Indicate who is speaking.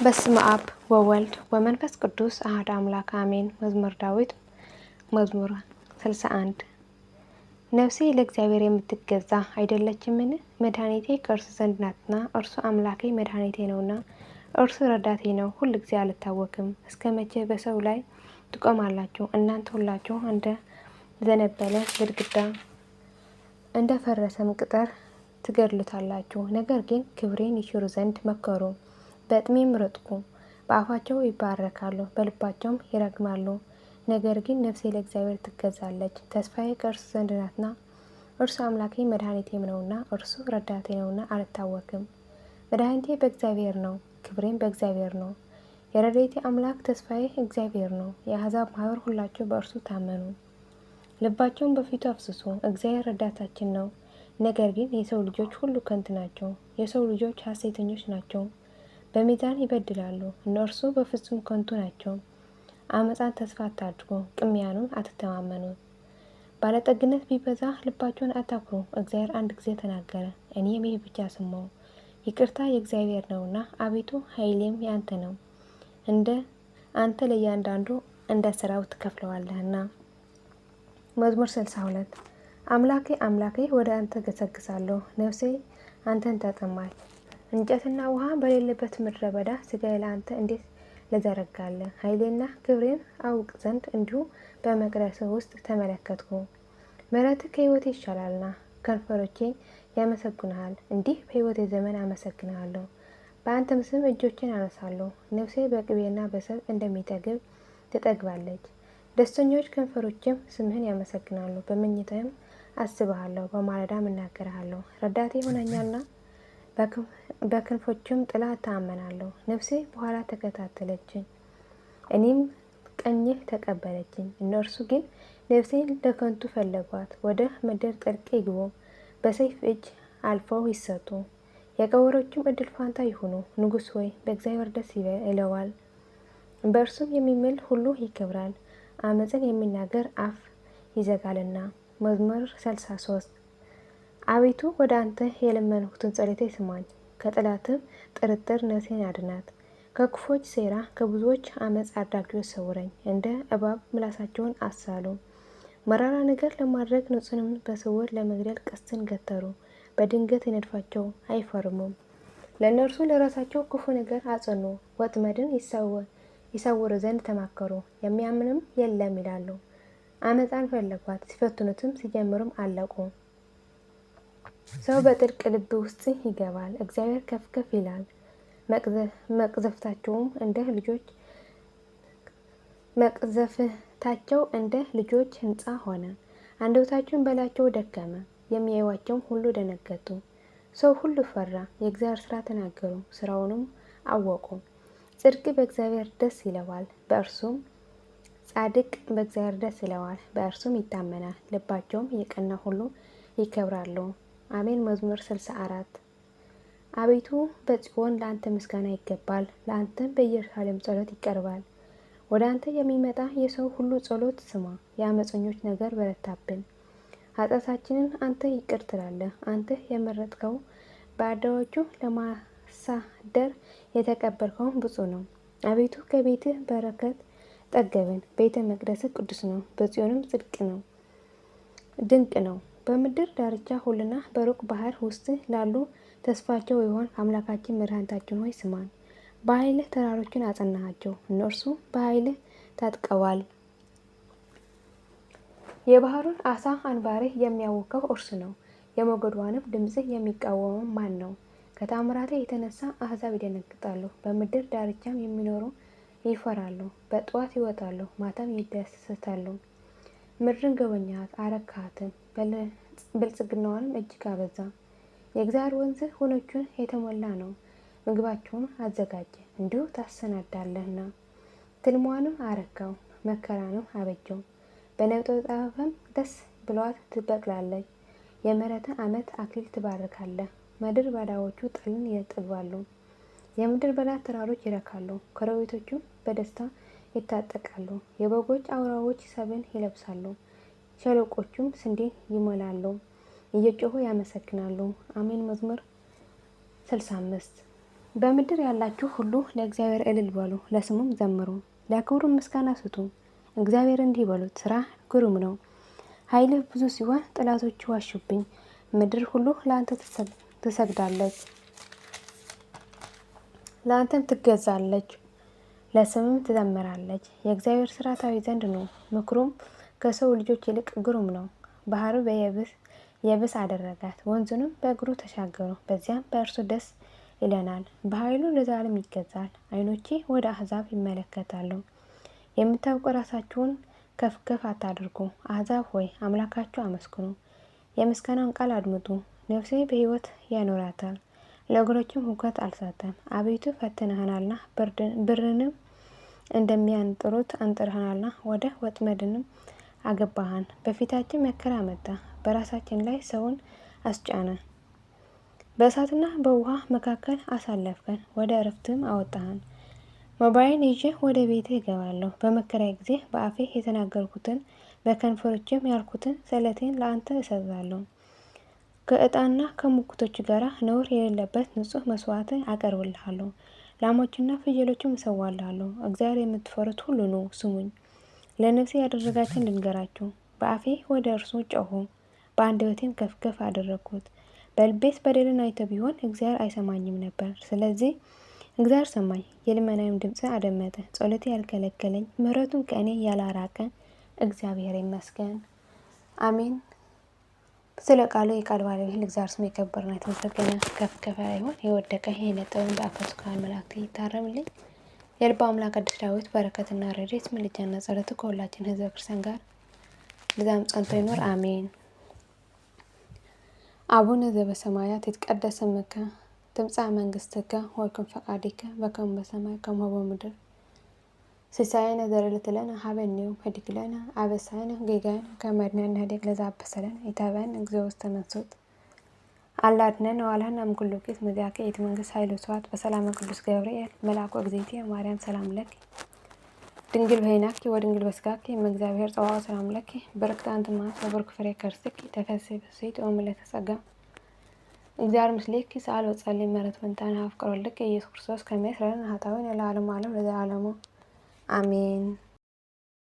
Speaker 1: በስመ አብ ወወልድ ወመንፈስ ቅዱስ አሐዱ አምላክ አሜን። መዝሙረ ዳዊት መዝሙር 61 ነፍሴ ለእግዚአብሔር የምትገዛ አይደለችምን? መድኃኒቴ ከእርሱ ዘንድ ናትና፣ እርሱ አምላኬ መድኃኒቴ ነውና፣ እርሱ ረዳቴ ነው፣ ሁል ጊዜ አልታወክም። እስከ መቼ በሰው ላይ ትቆማላችሁ? እናንተ ሁላችሁ እንደ ዘነበለ ግድግዳ እንደ ፈረሰም ቅጥር ትገድሉታላችሁ። ነገር ግን ክብሬን ይሽሩ ዘንድ መከሩ፣ በጥሜም ረጥኩ። በአፋቸው ይባረካሉ፣ በልባቸውም ይረግማሉ። ነገር ግን ነፍሴ ለእግዚአብሔር ትገዛለች፣ ተስፋዬ ከእርሱ ዘንድ ናትና፣ እርሱ አምላኬ መድኃኒቴም ነውና፣ እርሱ ረዳቴ ነውና አልታወክም። መድኃኒቴ በእግዚአብሔር ነው፣ ክብሬም በእግዚአብሔር ነው። የረድኤቴ አምላክ ተስፋዬ እግዚአብሔር ነው። የአሕዛብ ማኅበር ሁላቸው በእርሱ ታመኑ፣ ልባቸውን በፊቱ አፍስሱ። እግዚአብሔር ረዳታችን ነው። ነገር ግን የሰው ልጆች ሁሉ ከንቱ ናቸው፣ የሰው ልጆች ሐሰተኞች ናቸው፣ በሚዛን ይበድላሉ። እነርሱ በፍጹም ከንቱ ናቸው። አመፃን ተስፋ አታድርጉ፣ ቅሚያኑን አትተማመኑ። ባለጠግነት ቢበዛ ልባቸውን አታኩሩ። እግዚአብሔር አንድ ጊዜ ተናገረ፣ እኔም ይህ ብቻ ሰማሁ። ይቅርታ የእግዚአብሔር ነውና፣ አቤቱ ኃይሌም ያንተ ነው። እንደ አንተ ለእያንዳንዱ እንደ ስራው ትከፍለዋለህና። መዝሙር 62 አምላኬ አምላኬ ወደ አንተ ገሰግሳለሁ፣ ነፍሴ አንተን ተጠማች። እንጨትና ውሃ በሌለበት ምድረ በዳ ሥጋዬ ለአንተ እንዴት ለዘረጋለህ? ኃይሌና ክብሬን አውቅ ዘንድ እንዲሁ በመቅደስህ ውስጥ ተመለከትኩ። ምሕረትህ ከሕይወቴ ይሻላልና፣ ከንፈሮቼ ያመሰግኑሃል። እንዲህ በሕይወቴ ዘመን አመሰግንሃለሁ፣ በአንተም ስም እጆቼን አነሳለሁ። ነፍሴ በቅቤና በሰብ እንደሚጠግብ ትጠግባለች። ደስተኞች ከንፈሮችም ስምህን ያመሰግናሉ። በመኝታዬም አስብሃለሁ፣ በማለዳም እናገርሃለሁ። ረዳቴ ሆነኛልና በክንፎችም ጥላ እታመናለሁ። ነፍሴ በኋላ ተከታተለችኝ፣ እኔም ቀኝህ ተቀበለችኝ። እነርሱ ግን ነፍሴን ለከንቱ ፈለጓት፣ ወደ ምድር ጥልቅ ይግቡ፣ በሰይፍ እጅ አልፈው ይሰጡ። የቀበሮችም እድል ፋንታ ይሁኑ። ንጉሥ ሆይ በእግዚአብሔር ደስ ይለዋል፣ በእርሱም የሚምል ሁሉ ይከብራል። አመፅን የሚናገር አፍ ይዘጋልና። መዝሙር 63 አቤቱ ወደ አንተ የለመንሁትን ጸሎቴ ስማኝ፣ ከጠላትም ጥርጥር ነፍሴን አድናት። ከክፎች ሴራ ከብዙዎች አመፅ አድራጊዎች ሰውረኝ። እንደ እባብ ምላሳቸውን አሳሉ፣ መራራ ነገር ለማድረግ ንጹሕንም በስውር ለመግደል ቀስትን ገተሩ። በድንገት የነድፋቸው አይፈርሙም። ለእነርሱ ለራሳቸው ክፉ ነገር አጸኑ፣ ወጥመድን ይሰውሩ ዘንድ ተማከሩ። የሚያምንም የለም ይላሉ። አመፃን ፈለጓት፣ ሲፈትኑትም ሲጀምሩም አለቁ። ሰው በጥልቅ ልብ ውስጥ ይገባል፣ እግዚአብሔር ከፍ ከፍ ይላል። መቅዘፍታቸው እንደ ልጆች ሕንፃ ሆነ። አንደበታቸውን በላያቸው ደከመ፣ የሚያዩአቸውም ሁሉ ደነገጡ። ሰው ሁሉ ፈራ፣ የእግዚአብሔር ሥራ ተናገሩ፣ ሥራውንም አወቁ። ጽድቅ በእግዚአብሔር ደስ ይለዋል፣ በእርሱም ጻድቅ በእግዚአብሔር ደስ ይለዋል፣ በእርሱም ይታመናል። ልባቸውም የቀና ሁሉ ይከብራሉ። አሜን። መዝሙር 64 አቤቱ በጽዮን ለአንተ ምስጋና ይገባል፣ ለአንተም በኢየሩሳሌም ጸሎት ይቀርባል። ወደ አንተ የሚመጣ የሰው ሁሉ ጸሎት ስማ። የአመፀኞች ነገር በረታብን፣ ኃጢአታችንን አንተ ይቅር ትላለህ። አንተ የመረጥከው በአደባባዮቹ ለማሳደር የተቀበልከውን ብፁዕ ነው። አቤቱ ከቤትህ በረከት ጠገብን፣ ቤተ መቅደስህ ቅዱስ ነው፣ በጽዮንም ጽድቅ ነው ድንቅ ነው። በምድር ዳርቻ ሁሉና በሩቅ ባህር ውስጥ ላሉ ተስፋቸው ይሆን አምላካችን መድኃኒታችን ሆይ ስማን። በኃይልህ ተራሮችን አጸናሃቸው፣ እነርሱ በኃይልህ ታጥቀዋል። የባህሩን አሳ አንባሪ የሚያውከው እርሱ ነው፣ የሞገዷንም ድምፅህ የሚቃወመው ማን ነው? ከታምራትህ የተነሳ አሕዛብ ይደነግጣሉ፣ በምድር ዳርቻም የሚኖሩ ይፈራሉ። በጠዋት ይወጣሉ፣ ማታም ይደሰታሉ። ምድርን ጎበኛት አረካሃትም፣ ብልጽግናዋንም እጅግ አበዛ። የእግዚአብሔር ወንዝ ወንዞቹን የተሞላ ነው። ምግባቸውን አዘጋጀ፣ እንዲሁ ታሰናዳለህና። ትልሟንም አረካው፣ መከራንም አበጀው። በነጠብጣብም ደስ ብሏት ትበቅላለች። የምሕረትን ዓመት አክሊል ትባርካለህ። ምድረ በዳዎቹ ጠልን ይጠግባሉ፣ የምድረ በዳ ተራሮች ይረካሉ። ኮረብቶቹም በደስታ ይታጠቃሉ። የበጎች አውራዎች ሰብን ይለብሳሉ፣ ሸለቆቹም ስንዴን ይሞላሉ፣ እየጮሁ ያመሰግናሉ። አሜን። መዝሙር 65 በምድር ያላችሁ ሁሉ ለእግዚአብሔር እልል በሉ፣ ለስሙም ዘምሩ፣ ለክብሩ ምስጋና ስጡ። እግዚአብሔር እንዲህ በሉት፣ ስራ ግሩም ነው፣ ኃይልህ ብዙ ሲሆን ጠላቶች ዋሹብኝ። ምድር ሁሉ ለአንተ ትሰግዳለች፣ ለአንተም ትገዛለች፣ ለስምም ትዘምራለች። የእግዚአብሔር ስራ ታዩ ዘንድ ነው፣ ምክሩም ከሰው ልጆች ይልቅ ግሩም ነው። ባህር የብስ አደረጋት፣ ወንዙንም በእግሩ ተሻገሩ። በዚያም በእርሱ ደስ ይለናል፣ በኃይሉ ለዘላለም ይገዛል። ዓይኖቼ ወደ አሕዛብ ይመለከታሉ። የምታውቁ ራሳችሁን ከፍ ከፍ አታድርጉ። አሕዛብ ሆይ አምላካችሁ አመስግኑ፣ የምስጋናውን ቃል አድምጡ። ነፍሴ በሕይወት ያኖራታል፣ ለእግሮችም ሁከት አልሰጠም። አቤቱ ፈትነኸናልና፣ ብርንም እንደሚያንጥሩት አንጥረኸናልና፣ ወደ ወጥመድንም አገባሃን። በፊታችን መከራ መጣ፣ በራሳችን ላይ ሰውን አስጫነ። በእሳትና በውሃ መካከል አሳለፍከን፣ ወደ እረፍትም አወጣሃን። መባዬን ይዤ ወደ ቤቴ እገባለሁ። በመከራዬ ጊዜ በአፌ የተናገርኩትን በከንፈሮችም ያልኩትን ስለቴን ለአንተ እሰጣለሁ። ከዕጣንና ከሙክቶች ጋር ነውር የሌለበት ንጹሕ መስዋዕትን አቀርብልሃለሁ። ላሞችና ፍየሎችም እሰዋልሃለሁ። እግዚአብሔር የምትፈሩት ሁሉ ኑ ስሙኝ፣ ለነፍሴ ያደረጋትን ልንገራችሁ። በአፌ ወደ እርሱ ጮኽሁ፣ በአንደበቴም ከፍ ከፍ አደረግኩት። በልቤስ በደልን አይቶ ቢሆን እግዚአብሔር አይሰማኝም ነበር። ስለዚህ እግዚአብሔር ሰማኝ፣ የልመናዬም ድምፅ አደመጠ። ጸሎቴ ያልከለከለኝ፣ ምሕረቱም ከእኔ ያላራቀ እግዚአብሔር ይመስገን። አሜን። ስለ ቃሉ የቃል ባለቤት እግዚአብሔር ስሙ የከበረና የተመሰገነ ከፍ ከፍ ይሁን። የወደቀ የነጠበን በአፈሱ ካህን መላእክት ይታረምልኝ። የልባ አምላክ ቅዱስ ዳዊት በረከትና ረድኤት ምልጃና ጸሎቱ ከሁላችን ሕዝበ ክርስቲያን ጋር ለዘላለም ጸንቶ ይኖር አሜን። አቡነ ዘበሰማያት ይትቀደስ ስምከ ትምጻእ መንግሥትከ ወይኩን ፈቃድከ በከመ በሰማይ ከማሁ በምድር ሲሳየነ ዘለለዕለትነ ሀበነ ዮም ኅድግ ለነ አበሳነ ጌጋየነ ከመ ንሕነኒ ንኅድግ ለዘአበሰለነ ኢታብአነ እግዚኦ ውስተ መንሱት አላ አድኅነነ ወባልሐነ እምኩሉ ኪት መዚአከ ይእቲ መንግሥት ኃይል ወስብሐት በሰላመ ቅዱስ ገብርኤል መልአኩ እግዝእትየ ማርያም ሰላም ለኪ ድንግል በኅሊናኪ ወድንግል በሥጋኪ እምእግዚአብሔር ጸባኦት ሰላም ለኪ ብርክት አንቲ እምአንስት ወብሩክ ፍሬ ከርሥኪ ተፈሥሒ ፍሥሕት ወምልዕተ ጸጋ እግዚአብሔር ምስሌኪ ሰአሊ ወጸልዪ ምሕረተ ወእንታነ ኀብ ፍቅር ወልድኪ ኢየሱስ ክርስቶስ ከመ ይስረይ ለነ ኃጣውኢነ ለዓለመ ዓለም ለዘላለሙ አሜን።